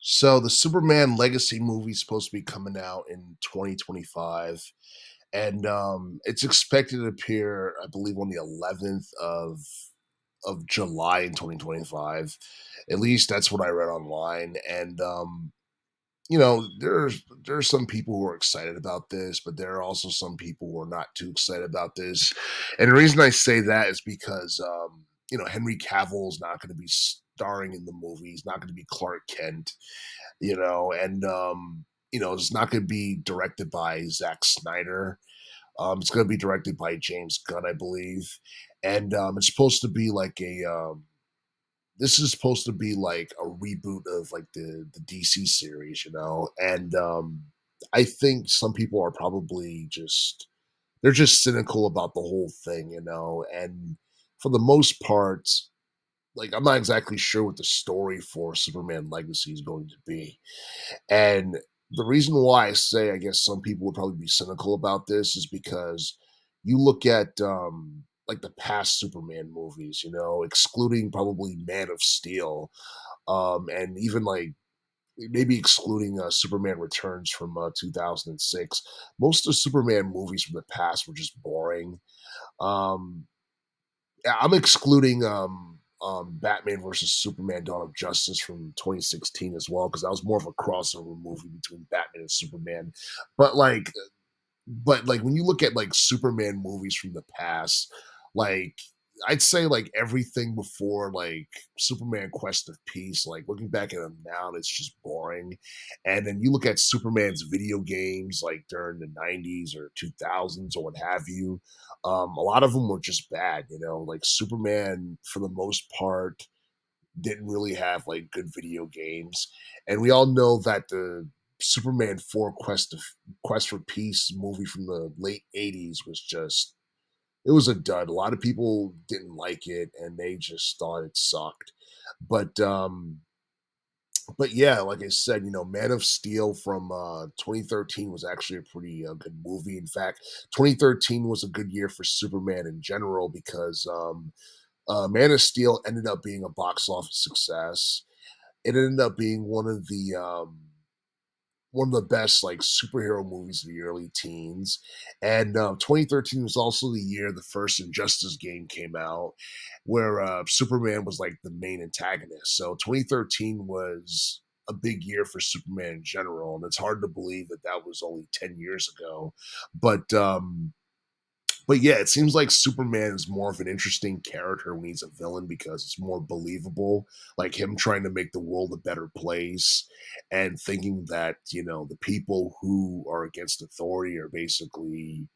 So the Superman Legacy movie is supposed to be coming out in 2025, and it's expected to appear, I believe, on the 11th of July in 2025. At least that's what I read online. And there's some people who are excited about this, but there are also some people who are not too excited about this. And the reason I say that is because Henry Cavill is not going to be starring in the movie. He's not going to be Clark Kent, and it's not going to be directed by Zack Snyder. It's going to be directed by James Gunn, I believe, and it's supposed to be like a. This is supposed to be like a reboot of like the DC series, and I think some people are probably they're just cynical about the whole thing, and for the most part, like I'm not exactly sure what the story for Superman Legacy is going to be. And the reason why I say I guess some people would probably be cynical about this is because you look at like the past Superman movies, excluding probably Man of Steel, and even like maybe excluding Superman Returns from 2006. Most of the Superman movies from the past were just boring. Um, yeah, I'm excluding Batman versus Superman: Dawn of Justice from 2016 as well because that was more of a crossover movie between Batman and Superman. But like when you look at like Superman movies from the past, like I'd say like everything before like Superman Quest of Peace, like looking back at them now, it's just boring. And then you look at Superman's video games like during the 90s or 2000s or what have you. A lot of them were just bad, like Superman for the most part didn't really have like good video games. And we all know that the Superman 4 Quest for Peace movie from the late 80s was just it was a dud. A lot of people didn't like it and they just thought it sucked. But but yeah, like I said, Man of Steel from 2013 was actually a pretty good movie. In fact, 2013 was a good year for Superman in general because Man of Steel ended up being a box office success. It ended up being one of the best like superhero movies of the early teens. And 2013 was also the year the first Injustice game came out, where Superman was like the main antagonist. So 2013 was a big year for Superman in general, and it's hard to believe that that was only 10 years ago. But but yeah, it seems like Superman is more of an interesting character when he's a villain because it's more believable. Like him trying to make the world a better place and thinking that, the people who are against authority are basically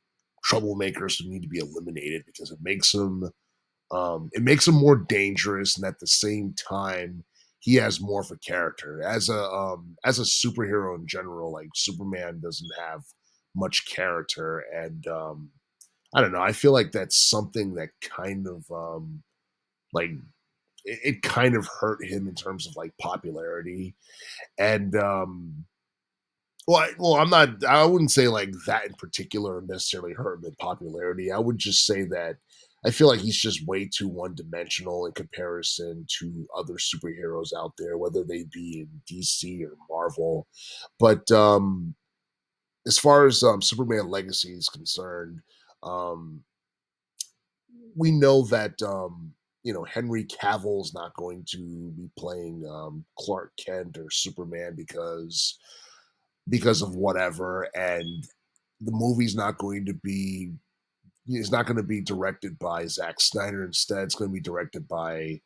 troublemakers who need to be eliminated because it makes him more dangerous, and at the same time he has more of a character. As a superhero in general, like Superman doesn't have much character, and I don't know. I feel like that's something that kind of like it kind of hurt him in terms of like popularity. And I'm not. I wouldn't say like that in particular necessarily hurt him in popularity. I would just say that I feel like he's just way too one dimensional in comparison to other superheroes out there, whether they be in DC or Marvel. But as far as Superman Legacy is concerned, um, we know that Henry Cavill's not going to be playing Clark Kent or Superman because of whatever, and the movie's not going to be it's not going to be directed by Zack Snyder. Instead, it's going to be directed by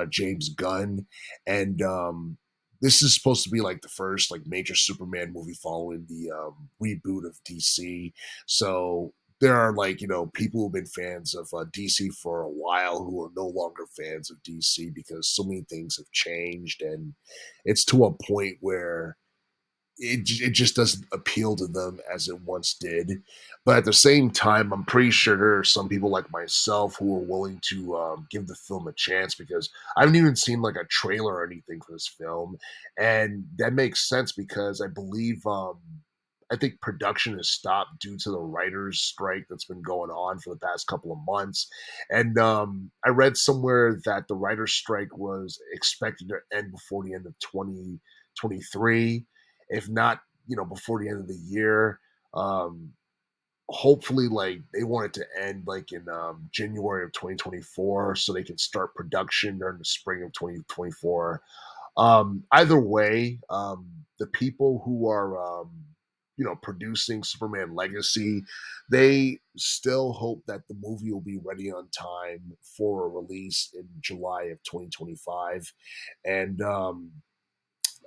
James Gunn, and this is supposed to be like the first like major Superman movie following the reboot of DC. So there are like people who've been fans of DC for a while who are no longer fans of DC because so many things have changed, and it's to a point where it just doesn't appeal to them as it once did. But at the same time, I'm pretty sure there are some people like myself who are willing to give the film a chance because I haven't even seen like a trailer or anything for this film, and that makes sense because I think production has stopped due to the writers' strike that's been going on for the past couple of months. And I read somewhere that the writers' strike was expected to end before the end of 2023, if not, before the end of the year. Um, Hopefully, like, they want it to end like in January of 2024 so they can start production during the spring of 2024. Either way, the people who are producing Superman Legacy, they still hope that the movie will be ready on time for a release in July of 2025. And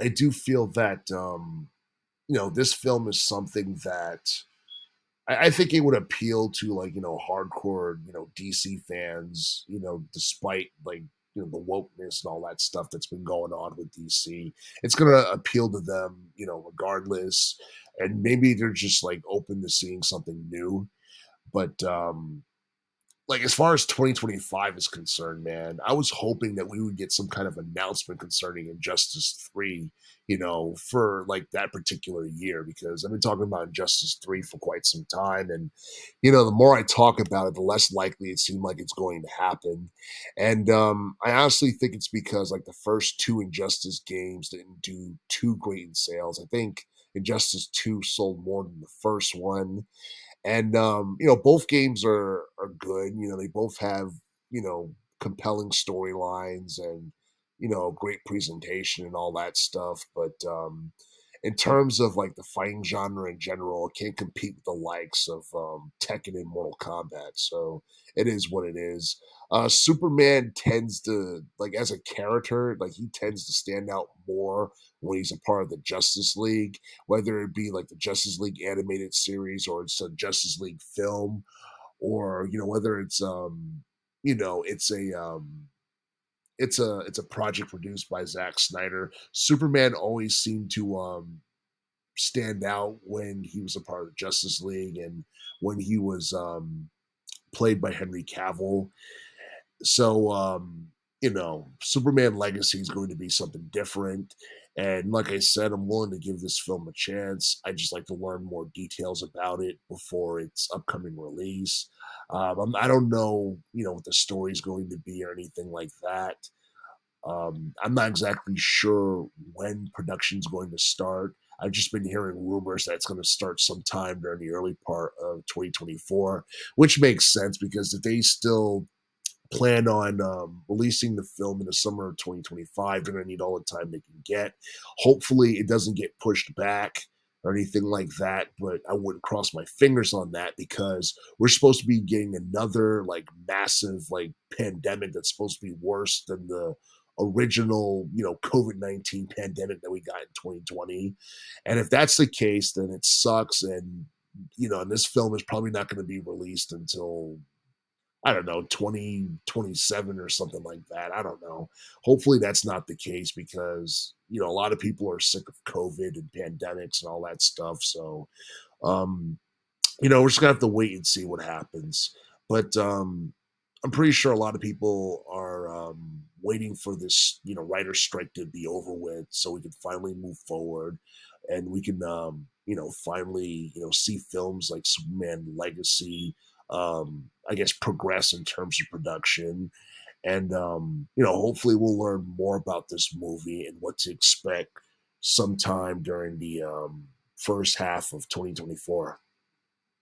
I do feel that this film is something that I think it would appeal to, like, hardcore, DC fans, despite, like, the wokeness and all that stuff that's been going on with DC. It's gonna appeal to them, regardless. And maybe they're just like open to seeing something new. But like, as far as 2025 is concerned, man, I was hoping that we would get some kind of announcement concerning Injustice 3, for like that particular year, because I've been talking about Injustice 3 for quite some time. And, the more I talk about it, the less likely it seemed like it's going to happen. And I honestly think it's because, like, the first two Injustice games didn't do too great in sales. I think Injustice 2 sold more than the first one. And both games are good. They both have, compelling storylines and, great presentation and all that stuff. But in terms of, like, the fighting genre in general, it can't compete with the likes of Tekken and Mortal Kombat. So it is what it is. Superman tends to, like, as a character, like, he tends to stand out more when he's a part of the Justice League, whether it be like the Justice League animated series or it's a Justice League film, or whether it's it's a project produced by Zack Snyder. Superman always seemed to stand out when he was a part of the Justice League and when he was played by Henry Cavill. So Superman Legacy is going to be something different. And like I said, I'm willing to give this film a chance. I just like to learn more details about it before its upcoming release. I don't know, what the story's going to be or anything like that. I'm not exactly sure when production's going to start. I've just been hearing rumors that it's going to start sometime during the early part of 2024, which makes sense because if they still plan on releasing the film in the summer of 2025. They're going to need all the time they can get. Hopefully, it doesn't get pushed back or anything like that, but I wouldn't cross my fingers on that because we're supposed to be getting another, like, massive, like, pandemic that's supposed to be worse than the original, COVID-19 pandemic that we got in 2020. And if that's the case, then it sucks. And, and this film is probably not going to be released until, I don't know, 2027 or something like that. I don't know. Hopefully that's not the case because, a lot of people are sick of COVID and pandemics and all that stuff. So, um, we're just gonna have to wait and see what happens. But I'm pretty sure a lot of people are waiting for this, writer's strike to be over with, so we can finally move forward, and we can, finally, see films like Superman Legacy, I guess, progress in terms of production, and hopefully we'll learn more about this movie and what to expect sometime during the first half of 2024.